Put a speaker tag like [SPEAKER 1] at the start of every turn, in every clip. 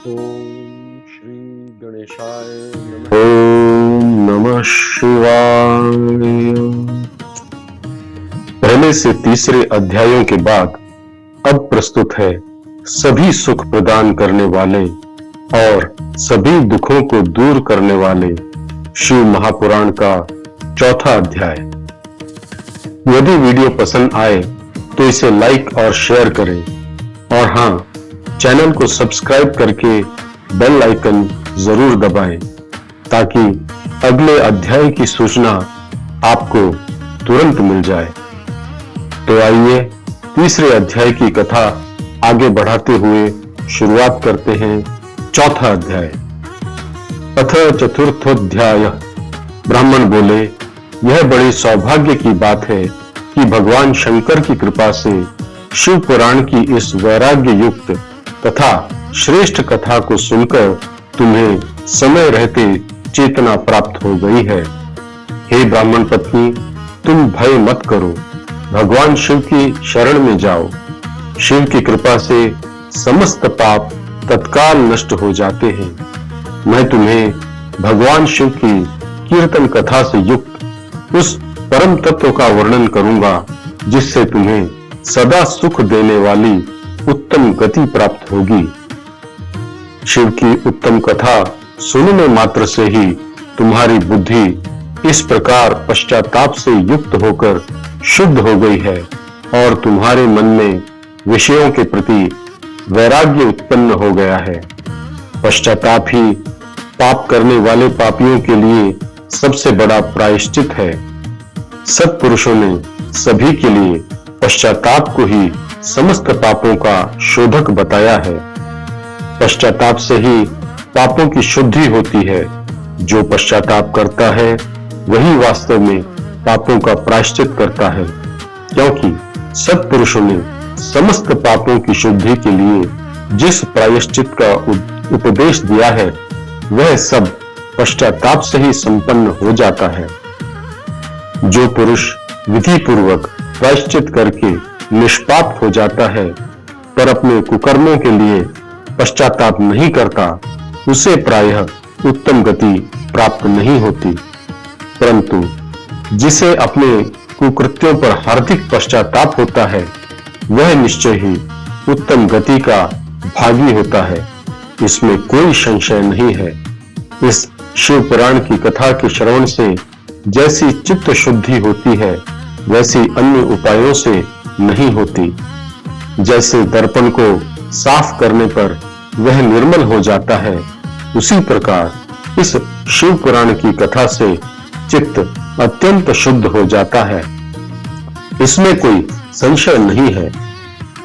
[SPEAKER 1] ओम श्री गणेशाय नमः।
[SPEAKER 2] ओम नमः शिवाय। पहले से तीसरे अध्यायों के बाद अब प्रस्तुत है सभी सुख प्रदान करने वाले और सभी दुखों को दूर करने वाले शिव महापुराण का चौथा अध्याय। यदि वीडियो पसंद आए तो इसे लाइक और शेयर करें और हाँ, चैनल को सब्सक्राइब करके बेल आइकन जरूर दबाएं ताकि अगले अध्याय की सूचना आपको तुरंत मिल जाए। तो आइए तीसरे अध्याय की कथा आगे बढ़ाते हुए शुरुआत करते हैं चौथा अध्याय। अथ चतुर्थोध्याय। ब्राह्मण बोले, यह बड़ी सौभाग्य की बात है कि भगवान शंकर की कृपा से शिव पुराण की इस वैराग्य युक्त तथा श्रेष्ठ कथा को सुनकर तुम्हें समय रहते चेतना प्राप्त हो गई है। हे ब्राह्मण पत्नी, तुम भय मत करो, भगवान शिव की शरण में जाओ। शिव की कृपा से समस्त पाप तत्काल नष्ट हो जाते हैं। मैं तुम्हें भगवान शिव की कीर्तन कथा से युक्त उस परम तत्व का वर्णन करूंगा जिससे तुम्हें सदा सुख देने वाली उत्तम गति प्राप्त होगी। शिव की उत्तम कथा सुनने मात्र से ही तुम्हारी बुद्धि इस प्रकार पश्चाताप से युक्त होकर शुद्ध हो गई है और तुम्हारे मन में विषयों के प्रति वैराग्य उत्पन्न हो गया है। पश्चाताप ही पाप करने वाले पापियों के लिए सबसे बड़ा प्रायश्चित है। सत्पुरुषों ने सभी के लिए पश्चाताप को ही समस्त पापों का शोधक बताया है। पश्चाताप से ही पापों की शुद्धि होती है। जो पश्चाताप करता है वही वास्तव में पापों का प्रायश्चित करता है, क्योंकि सत्पुरुषों ने समस्त पापों की शुद्धि के लिए जिस प्रायश्चित का उपदेश दिया है वह सब पश्चाताप से ही संपन्न हो जाता है। जो पुरुष विधि पूर्वक प्रायश्चित करके निष्पाप हो जाता है पर अपने कुकर्मों के लिए पश्चाताप नहीं करता, उसे प्रायः उत्तम गति प्राप्त नहीं होती। परंतु जिसे अपने कुकृत्यों पर हार्दिक पश्चाताप होता है वह निश्चय ही उत्तम गति का भागी होता है, इसमें कोई संशय नहीं है। इस शिव पुराण की कथा के श्रवण से जैसी चित्त शुद्धि होती है वैसी अन्य उपायों से नहीं होती। जैसे दर्पण को साफ करने पर वह निर्मल हो जाता है, उसी प्रकार इस शिव पुराण की कथा से चित्त अत्यंत शुद्ध हो जाता है। इसमें कोई संशय नहीं है।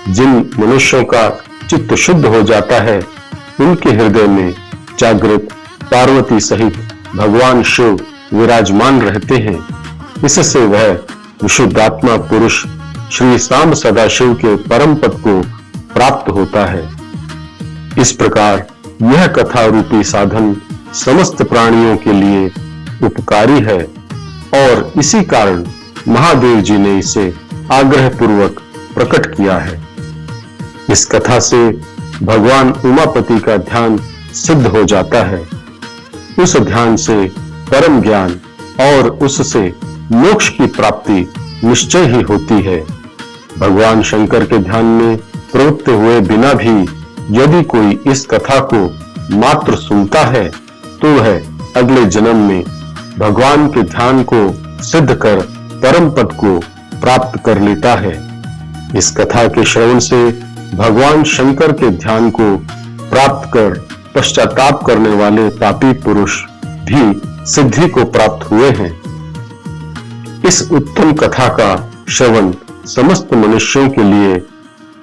[SPEAKER 2] जिन मनुष्यों का चित्त शुद्ध हो जाता है उनके हृदय में जागृत पार्वती सहित भगवान शिव विराजमान रहते हैं। इससे वह विशुद्धात्मा पुरुष श्री शाम सदाशिव के परम पद को प्राप्त होता है। इस प्रकार यह कथा रूपी साधन समस्त प्राणियों के लिए उपकारी है और इसी कारण महादेव जी ने इसे आग्रह पूर्वक प्रकट किया है। इस कथा से भगवान उमापति का ध्यान सिद्ध हो जाता है। उस ध्यान से परम ज्ञान और उससे मोक्ष की प्राप्ति निश्चय ही होती है। भगवान शंकर के ध्यान में प्रवृत्त हुए बिना भी यदि कोई इस कथा को मात्र सुनता है तो वह अगले जन्म में भगवान के ध्यान को सिद्ध कर परम पद को प्राप्त कर लेता है। इस कथा के श्रवण से भगवान शंकर के ध्यान को प्राप्त कर पश्चाताप करने वाले पापी पुरुष भी सिद्धि को प्राप्त हुए हैं। इस उत्तम कथा का श्रवण समस्त मनुष्यों के लिए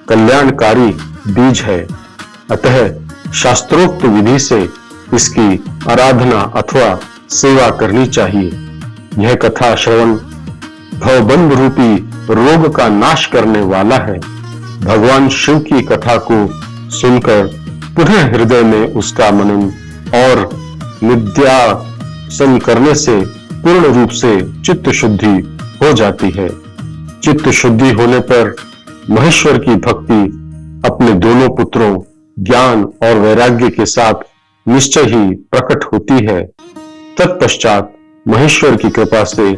[SPEAKER 2] कल्याणकारी बीज है। अतः शास्त्रोक्त विधि से इसकी आराधना अथवा सेवा करनी चाहिए। यह कथा श्रवण भवबंध रूपी रोग का नाश करने वाला है। भगवान शिव की कथा को सुनकर पुनः हृदय में उसका मनन और निध्यासन करने से पूर्ण रूप से चित्त शुद्धि हो जाती है। चित्त शुद्धि होने पर महेश्वर की भक्ति अपने दोनों पुत्रों ज्ञान और वैराग्य के साथ निश्चय ही प्रकट होती है। तत्पश्चात महेश्वर की कृपा से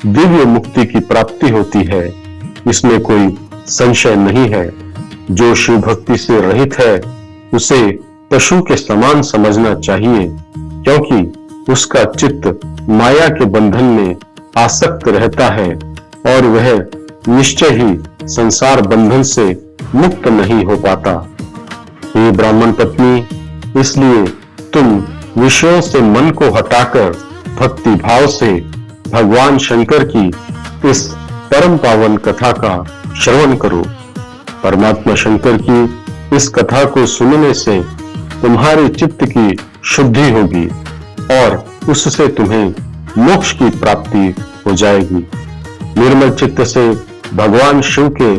[SPEAKER 2] दिव्य मुक्ति की प्राप्ति होती है, इसमें कोई संशय नहीं है। जो शिव भक्ति से रहित है उसे पशु के समान समझना चाहिए, क्योंकि उसका चित्त माया के बंधन में आसक्त रहता है और वह निश्चय ही संसार बंधन से मुक्त नहीं हो पाता। ये ब्राह्मण पत्नी, इसलिए तुम विषयों से मन को हटाकर भक्ति भाव से भगवान शंकर की इस परम पावन कथा का श्रवण करो। परमात्मा शंकर की इस कथा को सुनने से तुम्हारे चित्त की शुद्धि होगी और उससे तुम्हें मोक्ष की प्राप्ति हो जाएगी। निर्मल चित्त से भगवान शिव के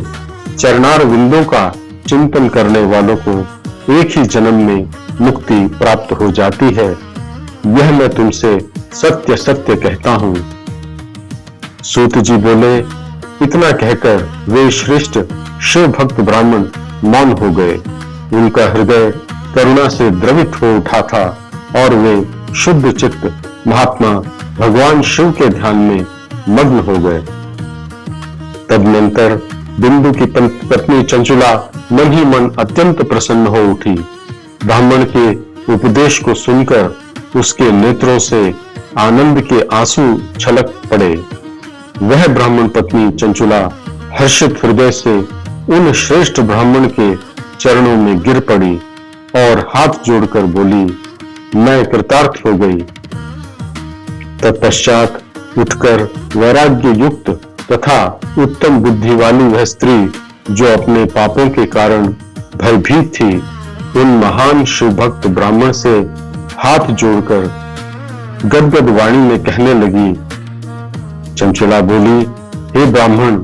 [SPEAKER 2] चरणार विंदों का चिंतन करने वालों को एक ही जन्म में मुक्ति प्राप्त हो जाती है। यह मैं तुमसे सत्य सत्य कहता हूं। सूत जी बोले, इतना कहकर वे श्रेष्ठ शिव भक्त ब्राह्मण मौन हो गए। उनका हृदय करुणा से द्रवित हो उठा था और वे शुद्ध चित्त महात्मा भगवान शिव के ध्यान में मग्न हो गए। तदनंतर बिंदु की पत्नी चंचुला मन ही मन अत्यंत प्रसन्न हो उठी। ब्राह्मण के उपदेश को सुनकर उसके नेत्रों से आनंद के आंसू छलक पड़े। वह ब्राह्मण पत्नी चंचुला हर्षित हृदय से उन श्रेष्ठ ब्राह्मण के चरणों में गिर पड़ी और हाथ जोड़कर बोली, मैं कृतार्थ हो गई। तत्पश्चात उठकर वैराग्य युक्त तथा उत्तम बुद्धि वाली वह स्त्री जो अपने पापों के कारण भयभीत थी, उन महान शिव भक्त ब्राह्मण से हाथ जोड़कर गदगद वाणी में कहने लगी। चंचला बोली, हे ब्राह्मण,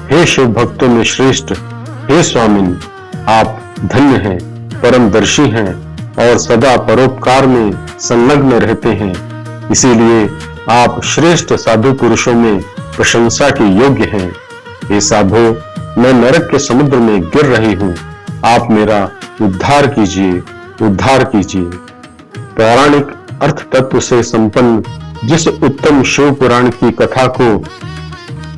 [SPEAKER 2] हे शिव भक्तों में श्रेष्ठ, हे स्वामिन, आप धन्य हैं, परमदर्शी हैं और सदा परोपकार में संलग्न रहते हैं। इसीलिए आप श्रेष्ठ साधु पुरुषों में प्रशंसा के योग्य हैं। हे साधो, मैं नरक के समुद्र में गिर रही हूँ, आप मेरा उद्धार कीजिए, उद्धार कीजिए। पौराणिक अर्थ तत्व से संपन्न जिस उत्तम शिव पुराण की कथा को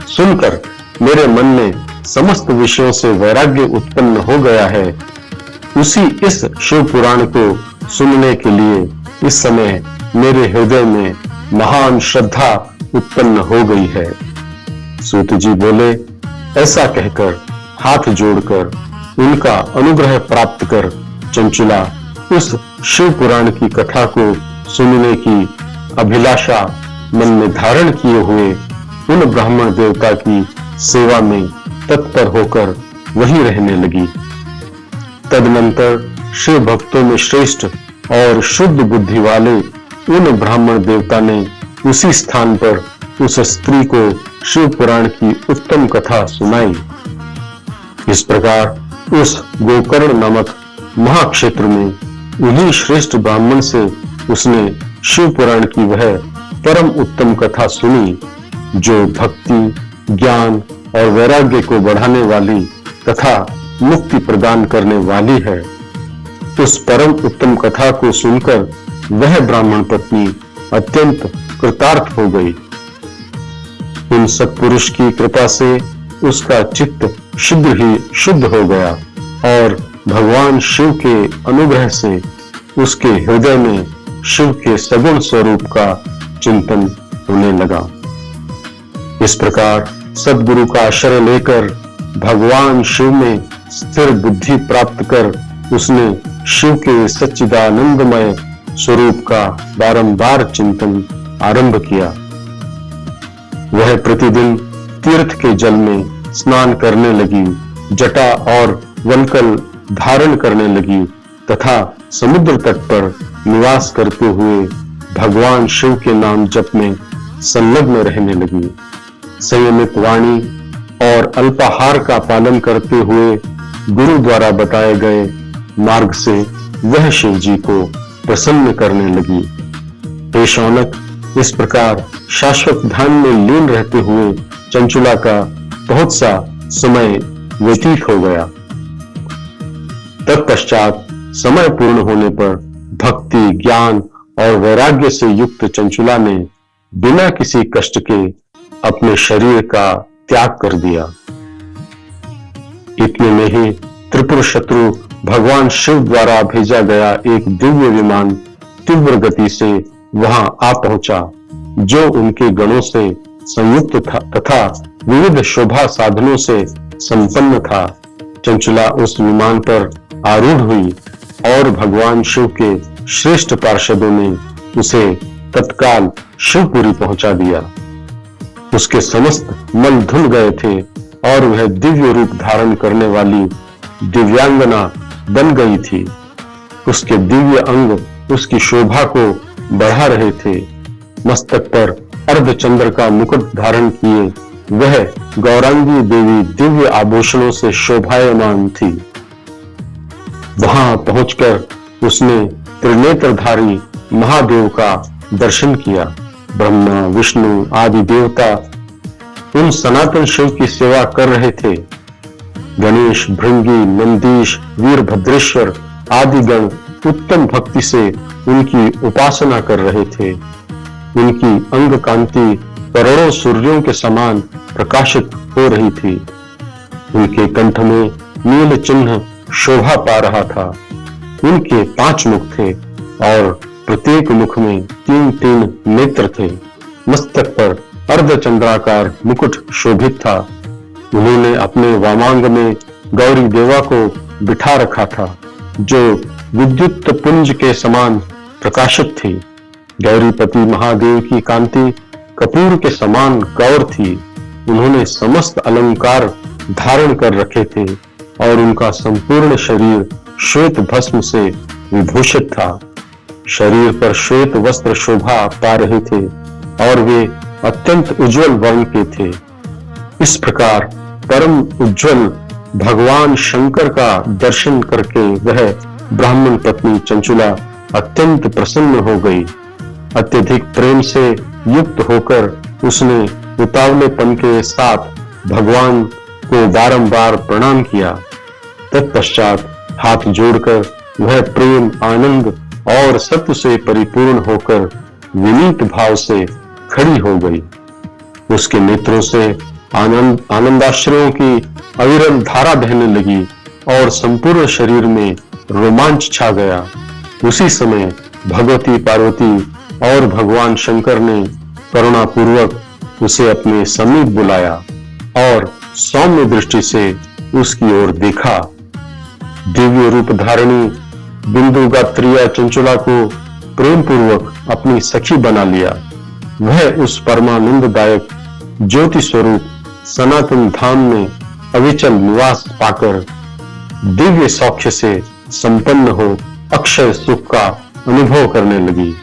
[SPEAKER 2] सुनकर मेरे मन में समस्त विषयों से वैराग्य उत्पन्न हो गया है, उसी इस शिव पुराण को सुनने के लिए इस समय मेरे हृदय में महान श्रद्धा उत्पन्न हो गई है। सूत जी बोले, ऐसा कहकर हाथ जोड़कर उनका अनुग्रह प्राप्त कर चंचुला उस शिव पुराण की कथा को सुनने की अभिलाषा मन में धारण किए हुए उन ब्राह्मण देवता की सेवा में तत्पर होकर वहीं रहने लगी। तदनंतर शिव भक्तों में श्रेष्ठ और शुद्ध बुद्धि वाले उन ब्राह्मण देवता ने उसी स्थान पर उस स्त्री को शिव पुराण की उत्तम कथा सुनाई। इस प्रकार उस गोकर्ण नामक महाक्षेत्र में उन्हीं श्रेष्ठ ब्राह्मण से उसने शिव पुराण की वह परम उत्तम कथा सुनी, जो भक्ति, ज्ञान और वैराग्य को बढ़ाने वाली तथा मुक्ति प्रदान करने वाली है। उस परम उत्तम कथा को सुनकर वह ब्राह्मण पत्नी अत्यंत कृतार्थ हो गई। उन सत्पुरुष की कृपा से उसका चित्त शीघ्र ही शुद्ध हो गया और भगवान शिव के अनुग्रह से उसके हृदय में शिव के सगुण स्वरूप का चिंतन होने लगा। इस प्रकार सद्गुरु का आश्रय लेकर भगवान शिव में स्थिर बुद्धि प्राप्त कर उसने शिव के सच्चिदानंदमय स्वरूप का बारंबार चिंतन आरंभ किया। वह प्रतिदिन तीर्थ के जल में स्नान करने लगी, जटा और वनकल धारण करने लगी तथा समुद्र तट पर निवास करते हुए भगवान शिव के नाम जप में संलग्न रहने लगी। संयमित वाणी और अल्पाहार का पालन करते हुए गुरु द्वारा बताए गए मार्ग से वह शिव जी को प्रसन्न करने लगी। हे शौनक, इस प्रकार शाश्वत ध्यान में लीन रहते हुए चंचुला का बहुत सा समय व्यतीत हो गया। तत्पश्चात समय पूर्ण होने पर भक्ति, ज्ञान और वैराग्य से युक्त चंचुला ने बिना किसी कष्ट के अपने शरीर का त्याग कर दिया। इतने में ही त्रिपुर शत्रु भगवान शिव द्वारा भेजा गया एक दिव्य विमान तीव्र गति से वहां आ पहुंचा, जो उनके गणों से संयुक्त था तथा विविध शोभा साधनों से संपन्न था। चंचुला उस विमान पर आरूढ़ हुई और भगवान शिव के श्रेष्ठ पार्षदों ने उसे तत्काल शिवपुरी पहुंचा दिया। उसके समस्त मल धुल गए थे और वह दिव्य रूप धारण करने वाली दिव्यांगना बन गई थी। उसके दिव्य अंग उसकी शोभा को बढ़ा रहे थे। मस्तक पर अर्धचंद्र का मुकुट धारण किए वह गौरांगी देवी दिव्य आभूषणों से शोभायमान थी। वहां पहुंचकर उसने त्रिनेत्रधारी महादेव का दर्शन किया। ब्रह्मा, विष्णु आदि देवता उन सनातन शिव की सेवा कर रहे थे। गणेश, भृंगी, नंदीश, वीरभद्रेश्वर आदि गण उत्तम भक्ति से उनकी उपासना कर रहे थे। उनकी अंग कांति करोड़ों सूर्यों के समान प्रकाशित हो रही थी। उनके कंठ में नील चिन्ह शोभा पा रहा था। उनके 5 मुख थे और प्रत्येक मुख में 3-3 नेत्र थे। मस्तक पर अर्धचंद्राकार मुकुट शोभित था। उन्होंने अपने वामांग में गौरी देवा को बिठा रखा था, जो विद्युत पुंज के समान प्रकाशित थी। गौरीपति महादेव की कांति कपूर के समान गौर थी। उन्होंने समस्त अलंकार धारण कर रखे थे और उनका संपूर्ण शरीर श्वेत भस्म से विभूषित था। शरीर पर श्वेत वस्त्र शोभा पा रहे थे और वे अत्यंत उज्जवल वर्ण के थे। इस प्रकार परम उज्जवल भगवान शंकर का दर्शन करके वह ब्राह्मण पत्नी चंचुला अत्यंत प्रसन्न हो गई। अत्यधिक प्रेम से युक्त होकर उसने उतावलेपन के साथ भगवान को बारंबार प्रणाम किया। तत्पश्चात हाथ जोड़कर वह प्रेम, आनंद और सत्य से परिपूर्ण होकर विनीत भाव से खड़ी हो गई। उसके नेत्रों से आनंदाश्रयों की अविरल धारा बहने लगी और संपूर्ण शरीर में रोमांच छा गया। उसी समय भगवती पार्वती और भगवान शंकर ने करुणापूर्वक उसे अपने समीप बुलाया और सौम्य दृष्टि से उसकी ओर देखा। दिव्य रूप धारणी बिंदु गात्रिया चंचुला को प्रेम पूर्वक अपनी सखी बना लिया। वह उस परमानंददायक ज्योति स्वरूप सनातन धाम में अविचल निवास पाकर दिव्य सौख्य से संपन्न हो अक्षय सुख का अनुभव करने लगी।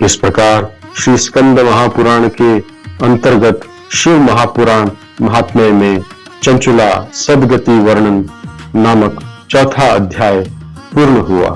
[SPEAKER 2] इस प्रकार श्री स्कंद महापुराण के अंतर्गत शिव महापुराण महात्म्य में चंचुला सदगति वर्णन नामक 4था अध्याय पूर्ण हुआ।